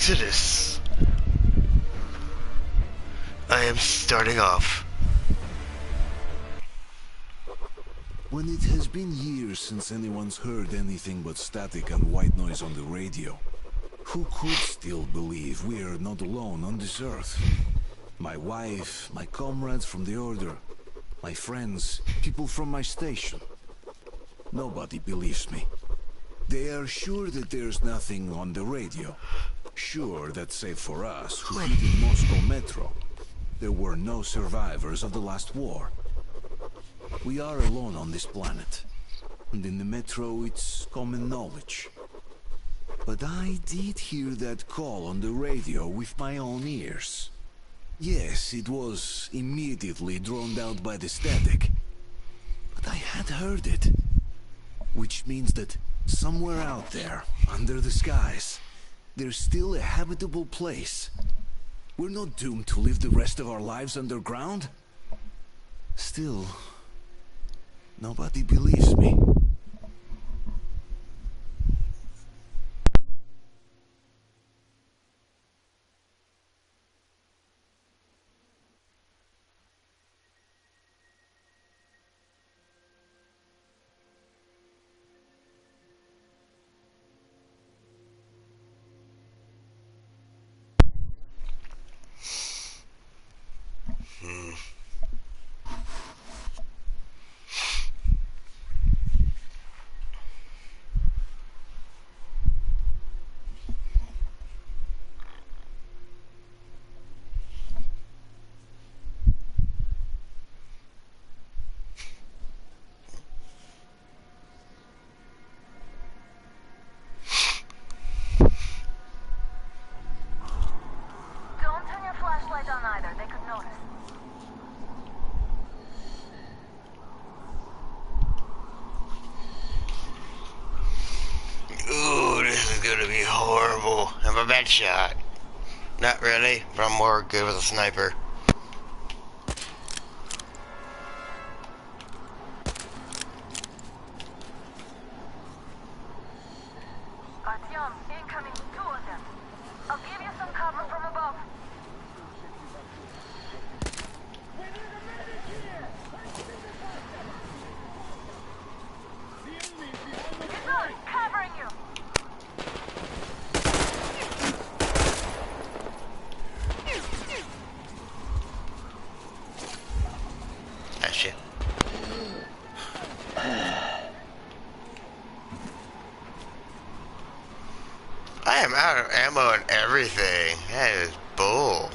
Exodus. I am starting off. When it has been years since anyone's heard anything but static and white noise on the radio, who could still believe we are not alone on this earth? My wife, my comrades from the Order, my friends, people from my station. Nobody believes me. They are sure that there's nothing on the radio. Sure that save for us, who hid in Moscow Metro, there were no survivors of the last war. We are alone on this planet. And in the Metro, it's common knowledge. But I did hear that call on the radio with my own ears. Yes, it was immediately drowned out by the static. But I had heard it. Which means that somewhere out there, under the skies, there's still a habitable place. We're not doomed to live the rest of our lives underground. Still, nobody believes me. Ooh, this is gonna be horrible. I'm a bad shot. Not really, but I'm more good with a sniper. Artyom, incoming, 2 of them. I'll give you some cover from above. It's on, covering you. Ah, shit. I am out of ammo and everything. That is bull.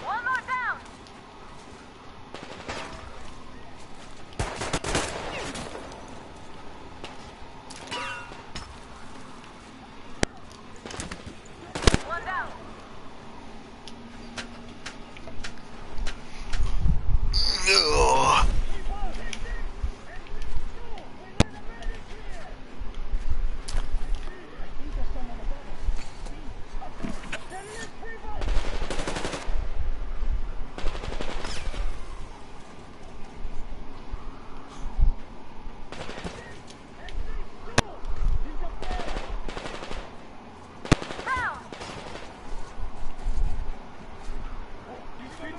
One more down. One down. Ugh.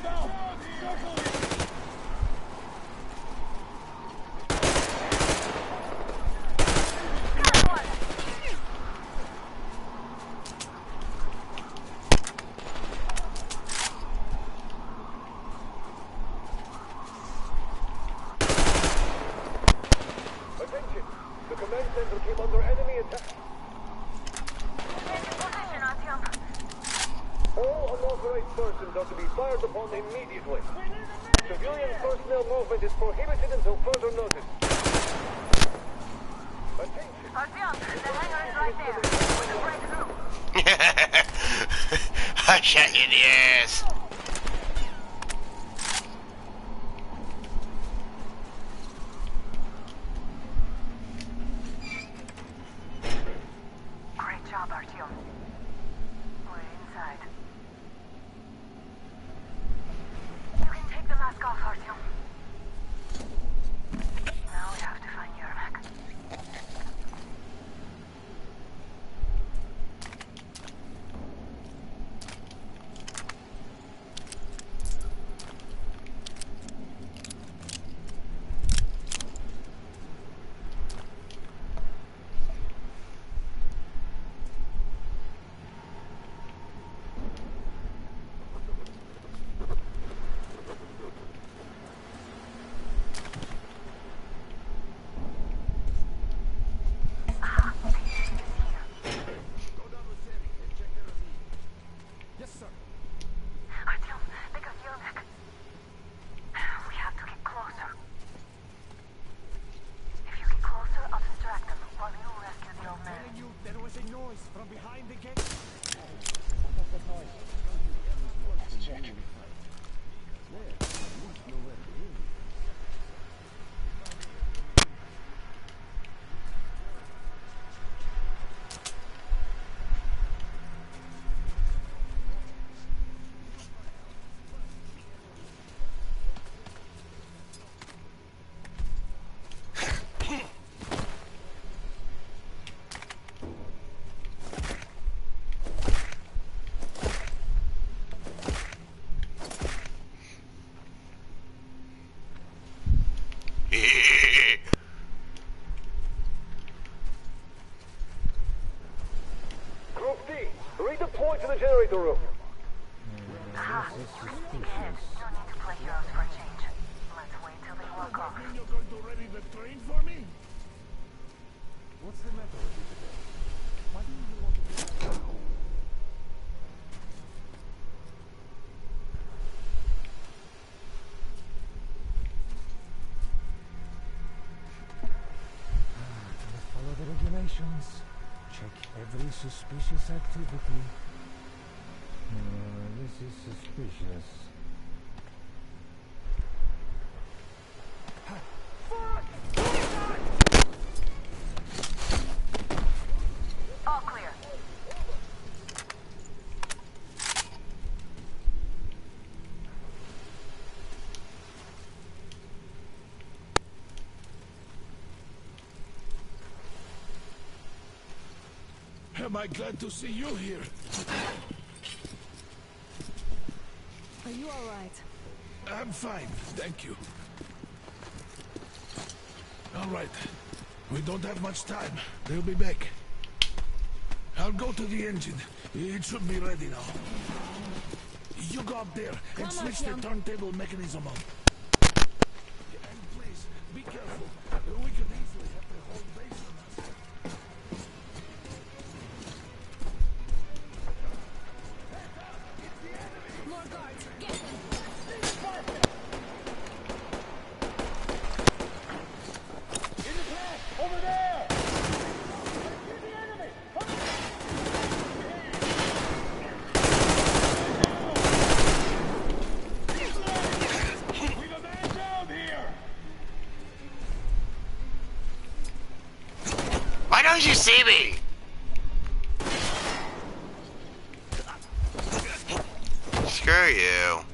Down. Got one. Attention! The command center came under enemy attack. Taking position, Artyom. All unauthorized persons are to be fired upon immediately. Civilian personnel movement is prohibited until further notice. Attention! Artyom, the hangar is right there. We can break through. I shot you in the ass. Great job, Artyom. We're inside. generator room. Aha. Yes, no need to play heroes for a change. Let's wait till they walk off. You're going to ready the train for me? What's the matter with you today? Why do you want to do that? Follow the regulations. Check every suspicious activity. This is suspicious. All clear. Am I glad to see you here? Are you all right? I'm fine, thank you. All right. We don't have much time. They'll be back. I'll go to the engine. It should be ready now. You go up there and switch the turntable mechanism on. And please, be careful. We could easily have the whole base on us. More guards! Get them! Over there! We've a man down here! Why don't you see me? Screw you.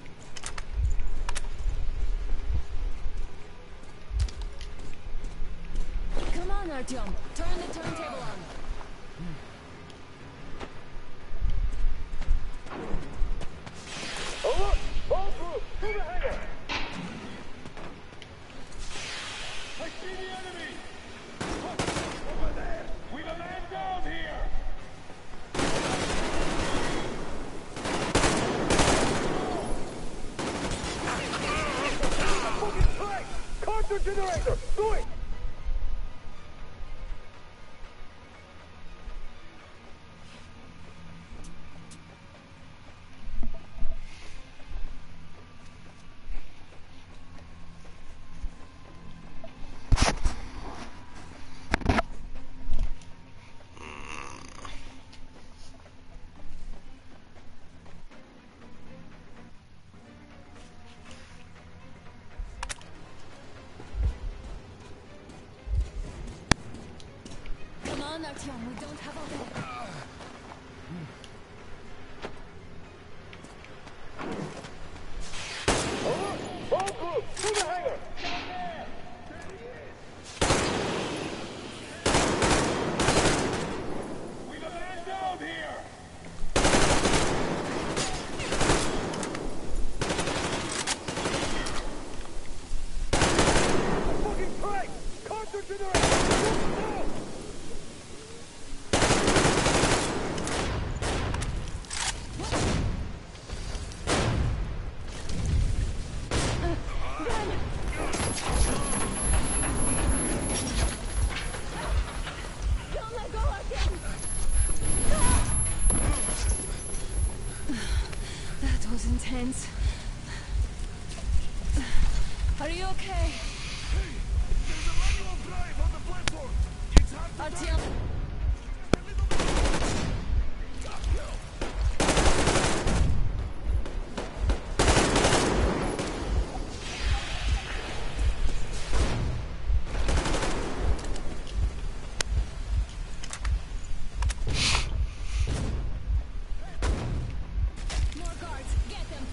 Come on, Artyom. Turn the turntable on. All right, all through, to the hangar! I see the enemy! Look, over there! We've a man down here! Fucking track! Counter generator! Do it! Come on, Artyom. We don't have all day. All right, all through, to the hangar! We've a man down here! Fucking track! Counter generator! Now! Don't let go, Artyom! That was intense. Are you okay? There's a manual drive on the platform. It's hard to Artyom? More guards! Get them!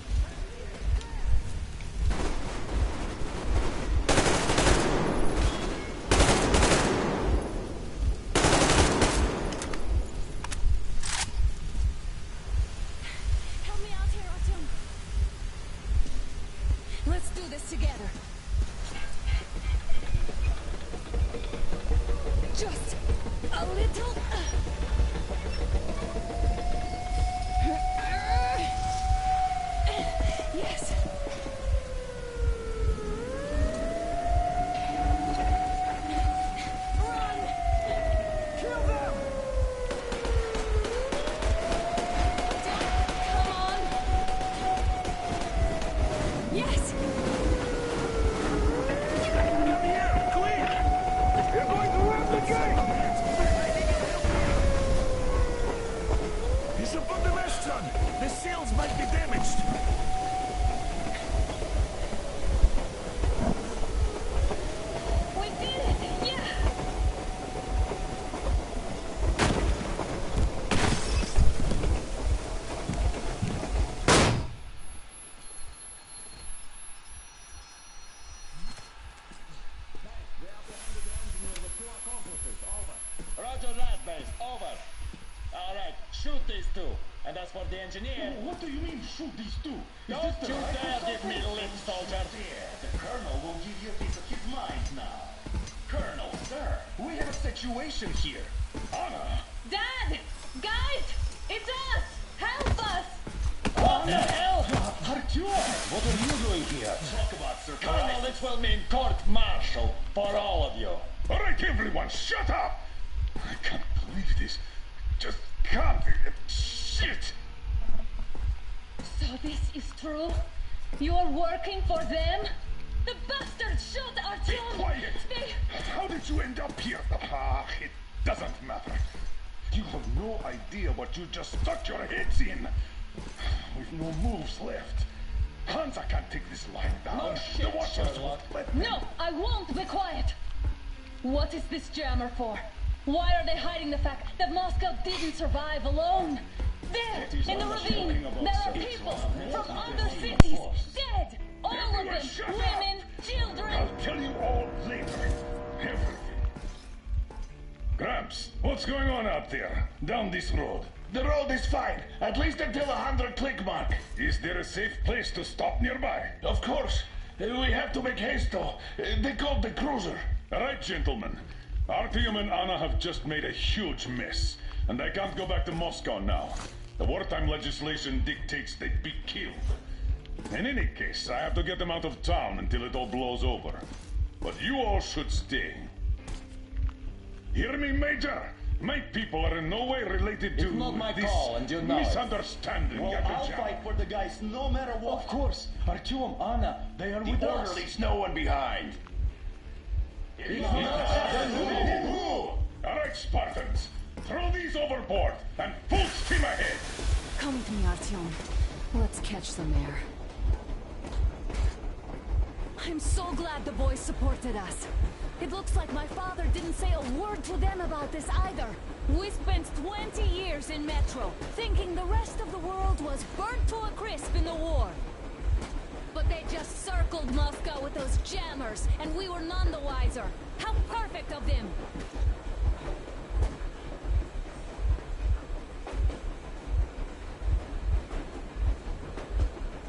Help me out here, Artyom. Let's do this together. Just a little. Artyom! The seals might be damaged! We did it! Yeah! Roger that, base. Over. Alright, shoot these two. And as for the engineer... What do you mean, shoot these two? Don't you dare give me lip, soldier! The Colonel will give you a piece of his mind now. Colonel, sir, we have a situation here. Anna! Dad! Guys! It's us! Help us! What the hell? Artyom, what are you doing here? Talk about Colonel, surprise. this will mean court-martial for all of you. All right, everyone, shut up! I can't believe this. Just can't. Shit! So this is true? You're working for them? The bastards shot Artyom! Quiet! They... How did you end up here? Ah, it doesn't matter. You have no idea what you just stuck your heads in. We've no moves left. Hansa can't take this line down. No shit, the Watchers Sherlock. won't let them. No, I won't be quiet! What is this jammer for? Why are they hiding the fact that Moscow didn't survive alone? There, is in the what I'm ravine, talking about, there are sir. people It's from not other the cities, force. dead! All of Everyone them! shut up! Women, children! I'll tell you all later. Everything. Gramps, what's going on out there? Down this road? The road is fine, at least until 100 click mark. Is there a safe place to stop nearby? Of course. We have to make haste though. They called the cruiser. All right, gentlemen. Artyom and Anna have just made a huge mess, and they can't go back to Moscow now. The wartime legislation dictates they be killed. In any case, I have to get them out of town until it all blows over. But you all should stay. Hear me, Major? My people are in no way related to It's not my this call, and you know it. misunderstanding. Well, I'll Yakubov. fight for the guys no matter what. Of course, Artyom, Anna, they are with us. Orderlies, no one behind. All right, Spartans. Throw these overboard and full steam ahead. Come with me, Artyom. Let's catch some air. I'm so glad the boys supported us. It looks like my father didn't say a word to them about this either. We spent 20 years in Metro, thinking the rest of the world was burnt to a crisp in the war. But they just circled Moscow with those jammers, and we were none the wiser. How perfect of them!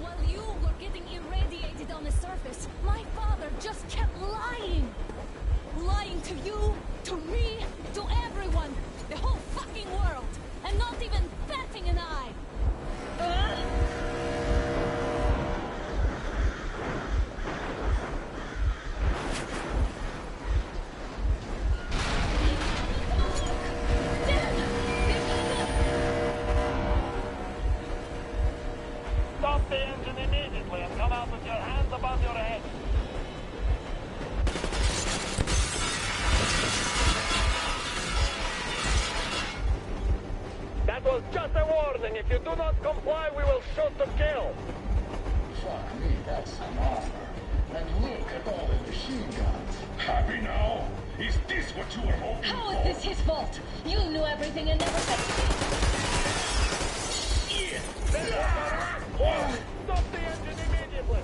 While you were getting irradiated on the surface, my father just kept lying. Lying to you, to me, to everyone, the whole fucking world, and not even batting an eye. Stop the engine immediately and come out with your hands above your head. That was just a warning. If you do not comply, we will shoot to kill. Fuck me, that's an offer. And look at all the machine guns. Happy now? Is this what you were hoping How for? is this his fault? You knew everything and never said Stop the engine immediately.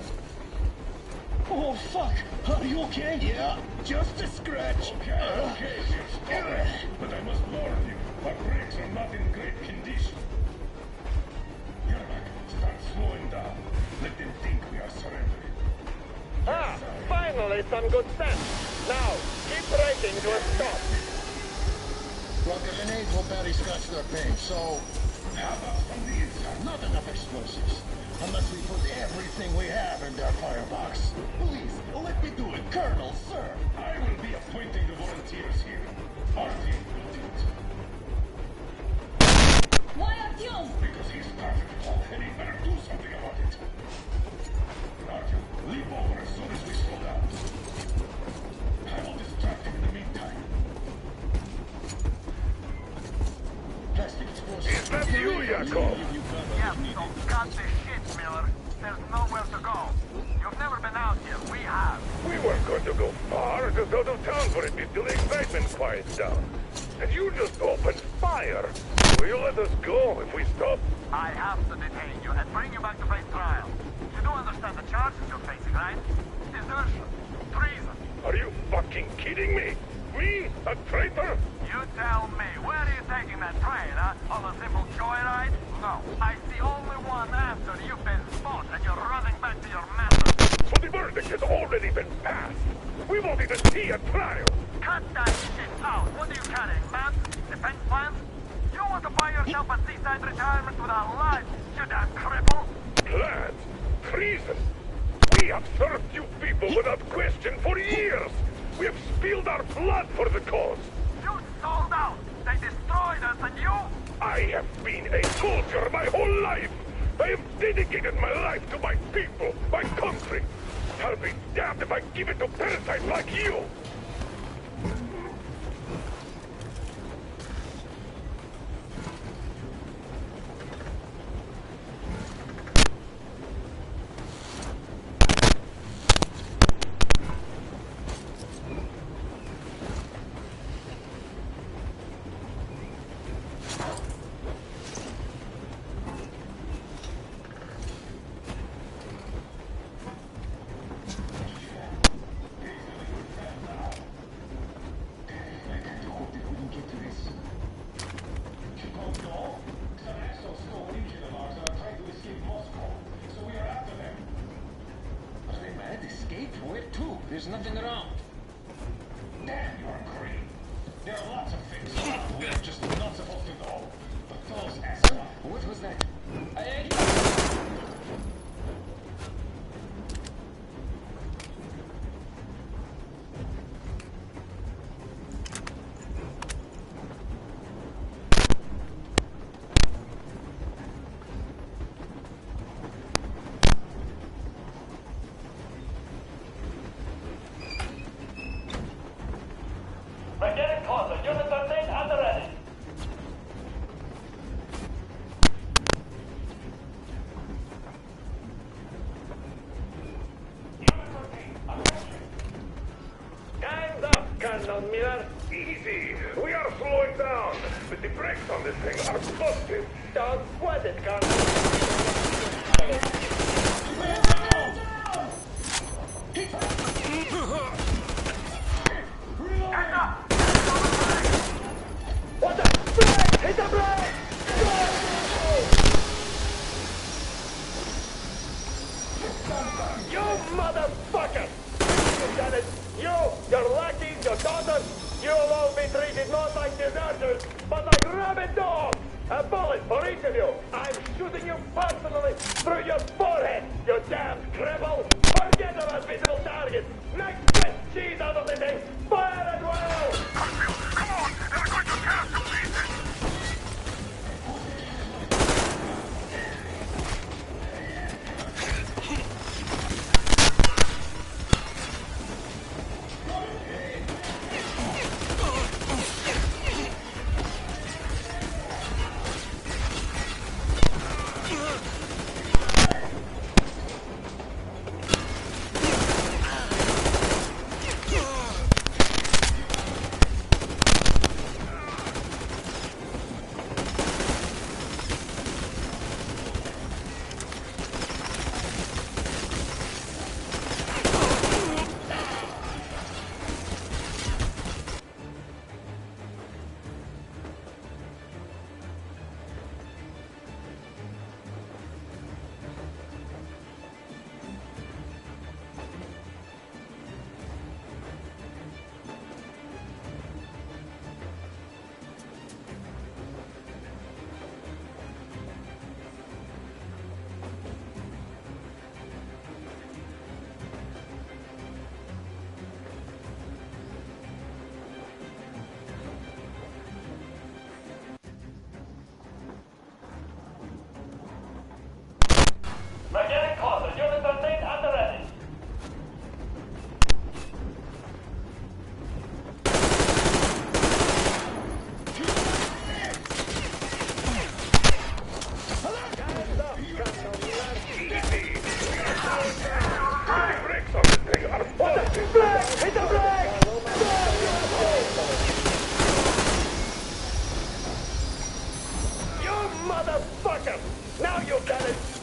Oh, fuck. Are you okay? Yeah, just a scratch. Okay, stop it. But I must warn you, our brakes are not in great condition. Yermak, start slowing down. Let them think we are surrendering. Ah, finally some good sense. Now, keep braking to a stop. Well, the grenades will barely scratch their paint, so How about from the inside? not enough explosives. Unless we put everything we have in their firebox. Please, let me do it, Colonel, sir. I will be appointing the volunteers here. Artyom will do it. Why Artyom? Because he's perfect, and he better do something about it. Artyom, leap over as soon as we slow down. I will distract him in the meantime. Plastic explosives. Is that you, Yakov? You got So cut the shit, Miller. There's nowhere to go. You've never been out here. We have. We weren't going to go far, just out of town for a bit till the excitement quiets down. And you just opened fire. Will you let us go if we stop? I have to detain you and bring you back to face trial. You do understand the charges you're facing, right? Desertion. Treason. Are you fucking kidding me? Me? A traitor? You tell me, where are you taking that train, huh? On a simple joyride? No. I see only one answer. You've been spot and you're running back to your master. So the verdict has already been passed. We won't even see a trial. Cut that shit out. What are you carrying, man? Defense plans? You want to buy yourself a seaside retirement without life, you damn cripple? Plans? Treason? We have served you people without question for years. We have spilled our blood for the cause. You sold out. They destroyed us and you... I have been a soldier my whole life. I have dedicated my life to my people, my country. I'll be damned if I give it to parasites like you. There's nothing around. Damn, you're green. There are lots of things we're just not supposed to know. But those assholes... What was that? We're getting closer. Unit 13 at the ready. Time's up, Colonel Miller. Easy. We are slowing down, but the brakes on this thing are busted. Don't sweat it, Colonel. What the? Brake! Hit the brake! You motherfucker! You've done it! You, your lackeys, your daughters, you will all be treated not like deserters, but like rabid dogs! A bullet for each of you! I'm shooting you personally through your forehead, you damn cripple! Forget about visible targets! Next best cheese out of the thing! Fire at will! Come on! They're going to tear us to pieces!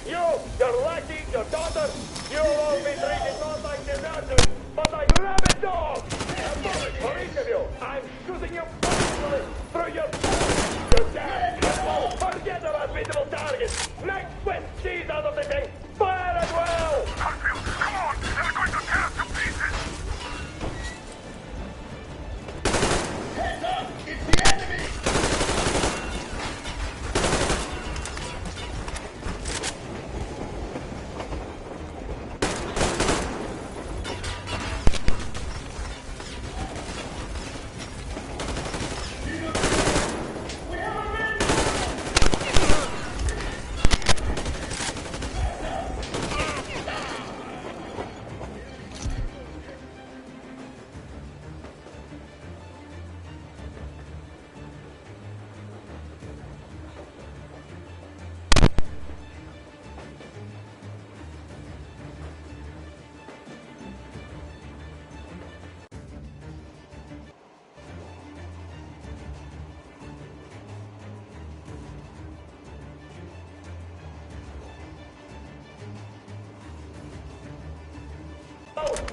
You, your lackey, your daughter, you'll all be treated not like deserters, but like rabid dogs! A bullet for each of you! I'm shooting you personally through your... You're dead! Well, forget about visible targets! Make Swiss cheese out of the thing! Fire at will! Harfield, come on! They're going to tear us to pieces! Heads up! It's the enemy!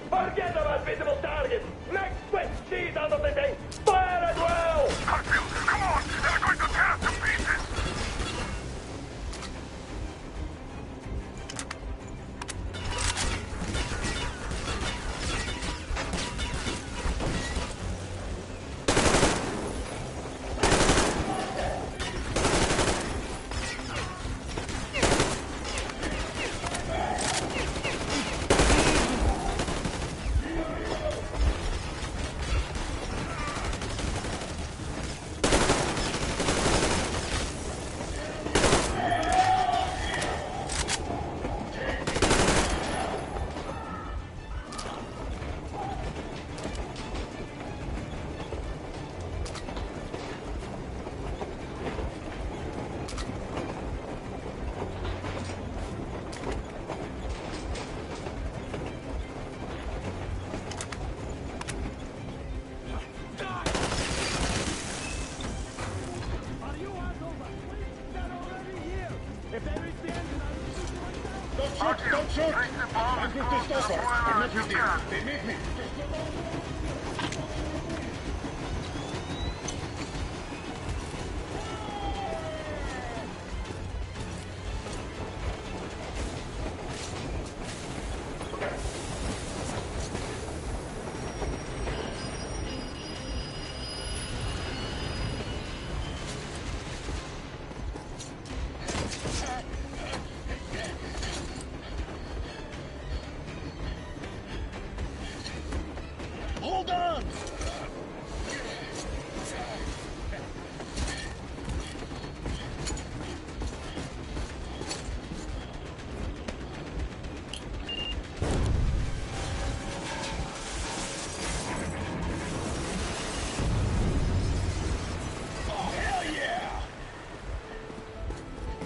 Forget about visible targets! Make Swiss cheese out of the thing! Fire at will! Harfield, come on! They're going to tear us to pieces! Don't shoot! Don't shoot! I'm with the stopper. I'm not with them. They made me. Hold on!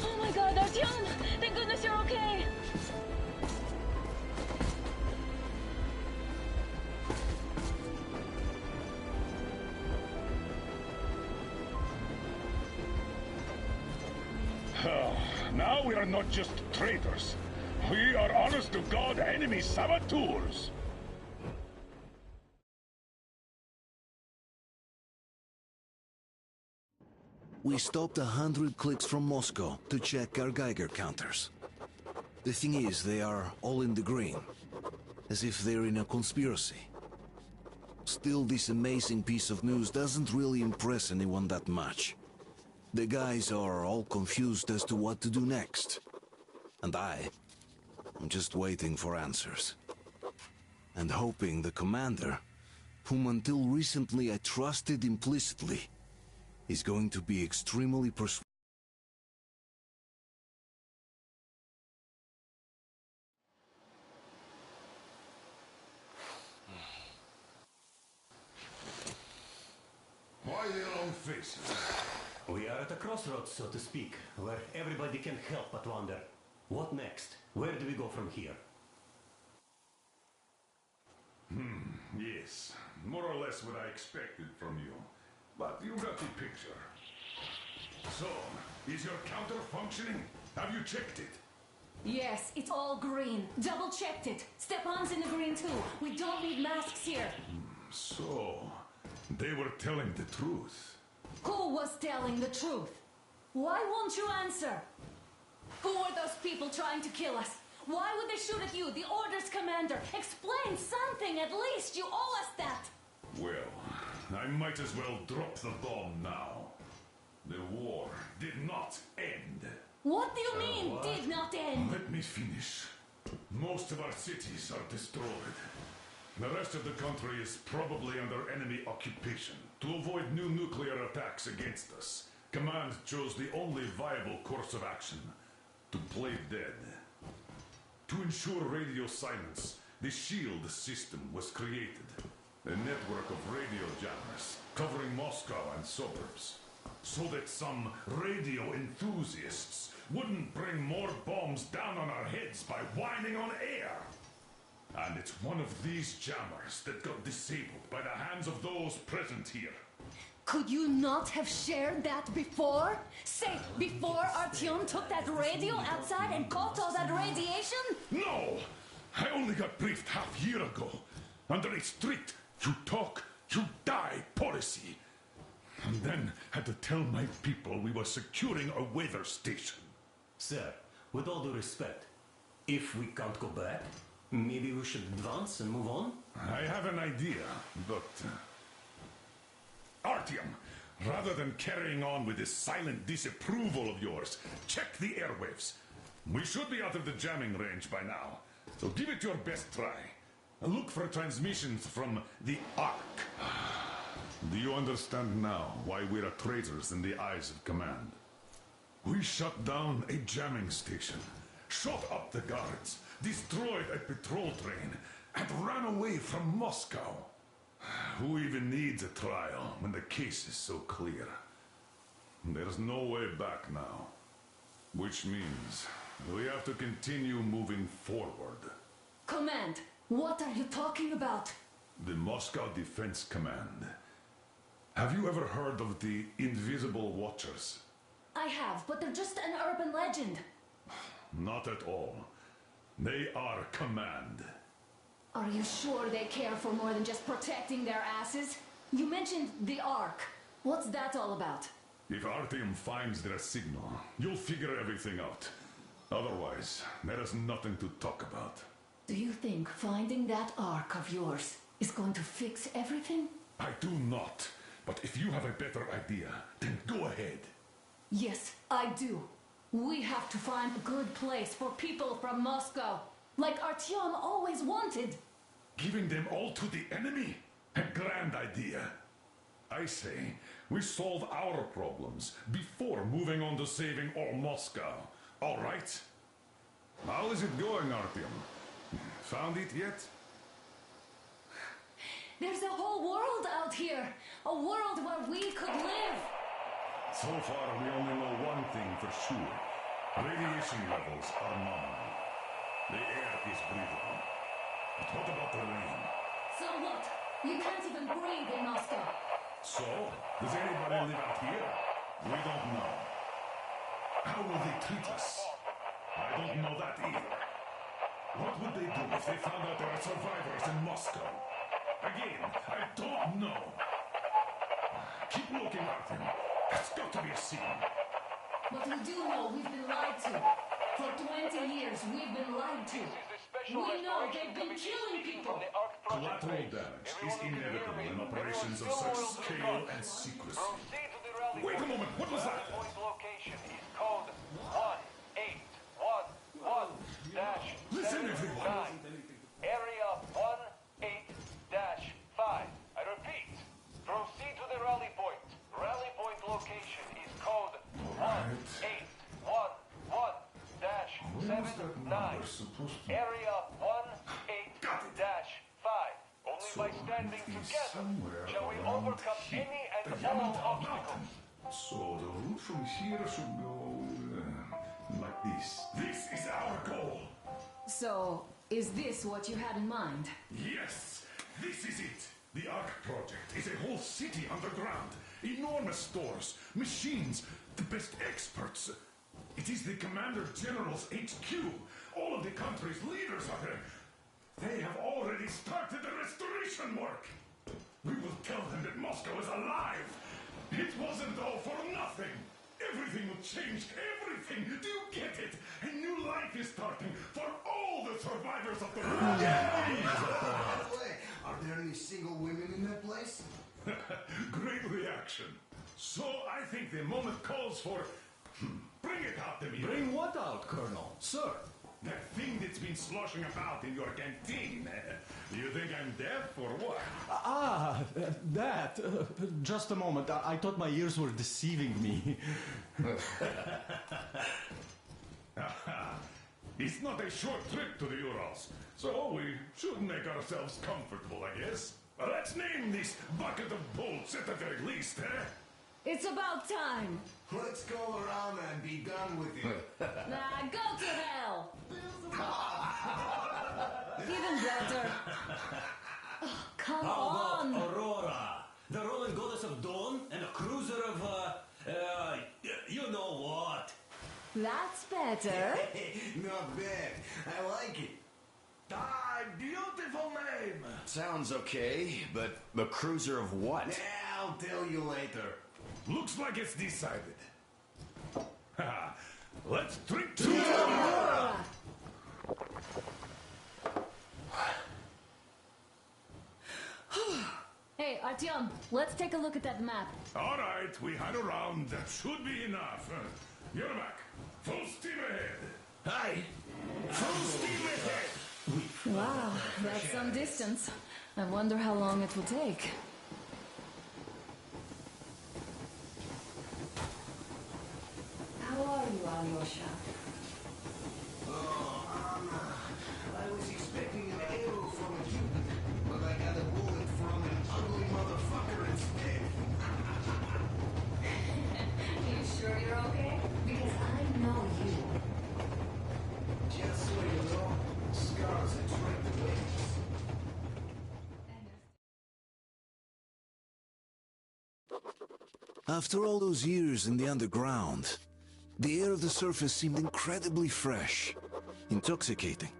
Oh my god, Artyom! Thank goodness you're okay! Now we are not just traitors. We are honest-to-God enemy saboteurs. We stopped 100 clicks from Moscow to check our Geiger counters. The thing is, they are all in the green, as if they're in a conspiracy. Still, this amazing piece of news doesn't really impress anyone that much. The guys are all confused as to what to do next. And I'm just waiting for answers. And hoping the commander, whom until recently I trusted implicitly, is going to be extremely persuasive. Why the long faces? We are at a crossroads, so to speak, where everybody can help but wonder. What next? Where do we go from here? Yes, more or less what I expected from you. But you got the picture. So, is your counter functioning? Have you checked it? Yes, it's all green. Double-checked it. Stepan's in the green too. We don't need masks here. So, they were telling the truth. Who was telling the truth? Why won't you answer? Who are those people trying to kill us? Why would they shoot at you, the Order's commander? Explain something at least. You owe us that. Well, I might as well drop the bomb now. The war did not end. What do you mean, did not end? Let me finish. Most of our cities are destroyed. The rest of the country is probably under enemy occupation. To avoid new nuclear attacks against us, Command chose the only viable course of action: to play dead. To ensure radio silence, the SHIELD system was created. A network of radio jammers covering Moscow and suburbs. So that some radio enthusiasts wouldn't bring more bombs down on our heads by whining on air. And it's one of these jammers that got disabled by the hands of those present here. Could you not have shared that before? Say, before Artyom took that radio outside and caught all that radiation? No! I only got briefed half year ago. Under a strict, you talk, you die policy. And then had to tell my people we were securing a weather station. Sir, with all due respect, if we can't go back, maybe we should advance and move on? I have an idea, but... Artyom, rather than carrying on with this silent disapproval of yours, check the airwaves. We should be out of the jamming range by now, so give it your best try. Look for transmissions from the Ark. Do you understand now why we're traitors in the eyes of Command? We shut down a jamming station, shot up the guards, destroyed a patrol train, and ran away from Moscow. Who even needs a trial when the case is so clear? There's no way back now. Which means we have to continue moving forward. Command, what are you talking about? The Moscow Defense Command. Have you ever heard of the Invisible Watchers? I have, but they're just an urban legend. Not at all. They are Command. Are you sure they care for more than just protecting their asses? You mentioned the Ark. What's that all about? If Artyom finds their signal, you'll figure everything out. Otherwise, there is nothing to talk about. Do you think finding that Ark of yours is going to fix everything? I do not. But if you have a better idea, then go ahead. Yes, I do. We have to find a good place for people from Moscow, like Artyom always wanted. Giving them all to the enemy? A grand idea. I say, we solve our problems before moving on to saving all Moscow. All right? How is it going, Artyom? Found it yet? There's a whole world out here. A world where we could live. So far, we only know one thing for sure. Radiation levels are nominal. The air is breathable. But what about the rain? So what? You can't even breathe in Moscow. So, does anybody live out here? We don't know. How will they treat us? I don't know that either. What would they do if they found out there are survivors in Moscow? Again, I don't know. Keep looking at them. There's got to be a scene. But we do know we've been lied to. For 20 years, we've been lied to. We know they've been killing people. Collateral damage is inevitable in operations of such scale and secrecy. Wait a moment, what was that? Point location is code 1811-7. Listen, everyone. Area 18-5. I repeat, proceed to the rally point. Rally point location is code 1811-79. Area 18-5. Only by standing together shall we overcome any and all obstacles. So the route from here should go like this. This is our goal. So, is this what you had in mind? Yes, this is it. The Ark Project is a whole city underground. Enormous stores, machines, the best experts. It is the Commander General's HQ. All of the country's leaders are there. They have already started the restoration work. We will tell them that Moscow is alive. It wasn't all for nothing. Everything will change. Everything. Do you get it? A new life is starting for all the survivors of the war. By the way, are there any single women in that place? Great reaction. So I think the moment calls for... Bring it out, Demir. Bring what out, Colonel? Sir? That thing that's been sloshing about in your canteen. You think I'm deaf or what? That. Just a moment. I thought my ears were deceiving me. It's not a short trip to the Urals, so we should make ourselves comfortable, I guess. Let's name this bucket of bolts at the very least, eh? It's about time. Let's go around and be done with it. Nah, go to hell. Even better. Oh, come How on. about Aurora? The Roman goddess of dawn and a cruiser of, you know what? That's better. Not bad. I like it. Ah, beautiful name. Sounds okay, but the cruiser of what? Yeah, I'll tell you later. Looks like it's decided. Let's drink to Aurora. Hey, Artyom, let's take a look at that map. All right, we had a round. That should be enough. You're back. Full steam ahead. Hi. Full steam ahead. Wow, that's some distance. I wonder how long it will take. How are you, Alyosha? I was expecting an arrow from a Cuban, but I got a bullet from an ugly motherfucker instead. You sure you're okay? Because I know you. Just so you know, scars attract the wings. After all those years in the underground, the air of the surface seemed incredibly fresh, intoxicating.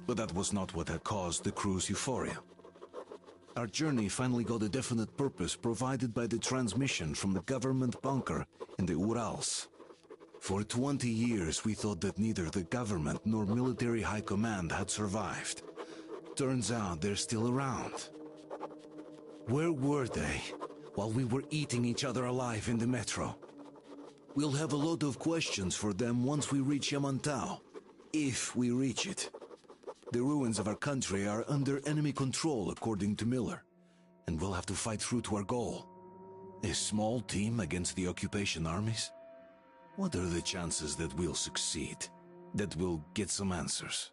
But that was not what had caused the crew's euphoria. Our journey finally got a definite purpose provided by the transmission from the government bunker in the Urals. For 20 years we thought that neither the government nor military high command had survived. Turns out they're still around. Where were they while we were eating each other alive in the metro? We'll have a lot of questions for them once we reach Yamantau, if we reach it. The ruins of our country are under enemy control, according to Miller, and we'll have to fight through to our goal. A small team against the occupation armies? What are the chances that we'll succeed? That we'll get some answers?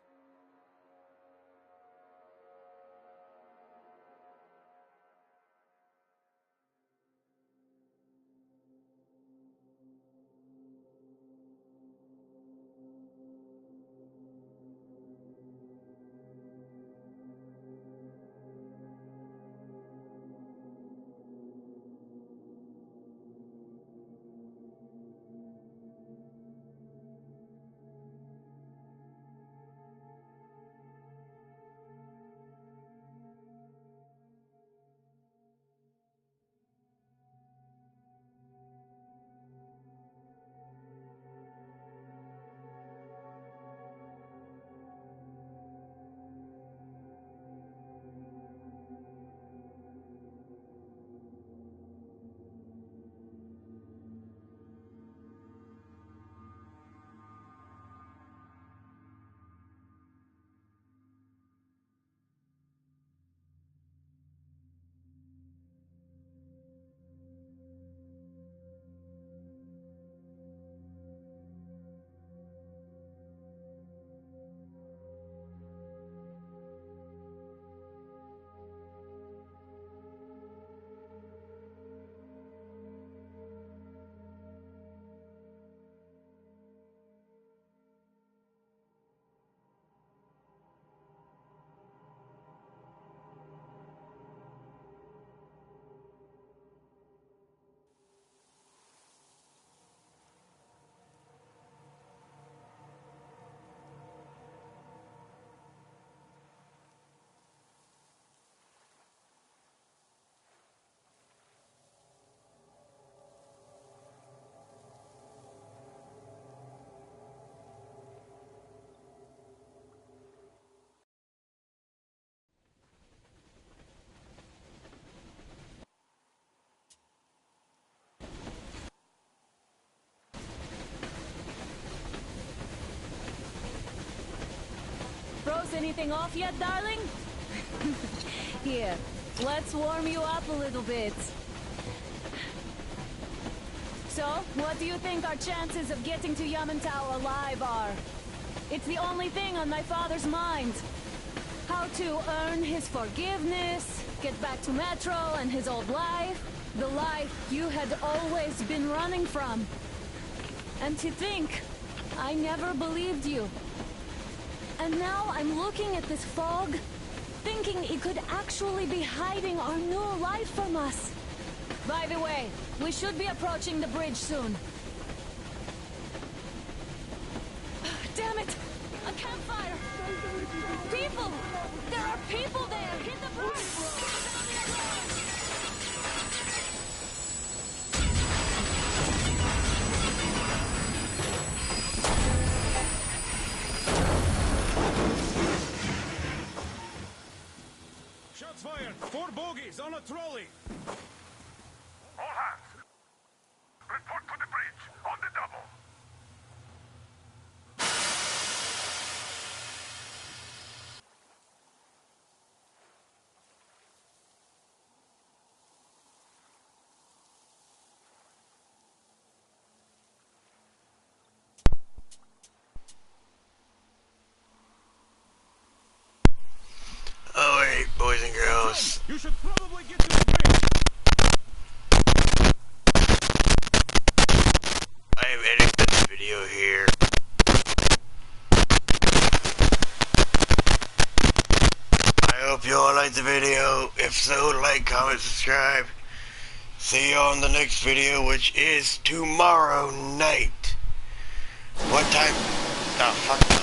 cross anything off yet, darling? Here, let's warm you up a little bit. So, what do you think our chances of getting to Yamantau alive are? It's the only thing on my father's mind. How to earn his forgiveness, get back to Metro and his old life. The life you had always been running from. And to think, I never believed you. And now I'm looking at this fog, thinking it could actually be hiding our new life from us. By the way, we should be approaching the bridge soon. Damn it! A campfire! People! There are people there! Hit the bridge! Shots fired! 4 bogies on a trolley! All hands! Report to the bridge, on the double! Alright, boys and girls. You should probably get to the bridge! I have edited this video here. I hope you all liked the video. If so, like, comment, subscribe. See you on the next video, which is tomorrow night. What time? Oh, fuck.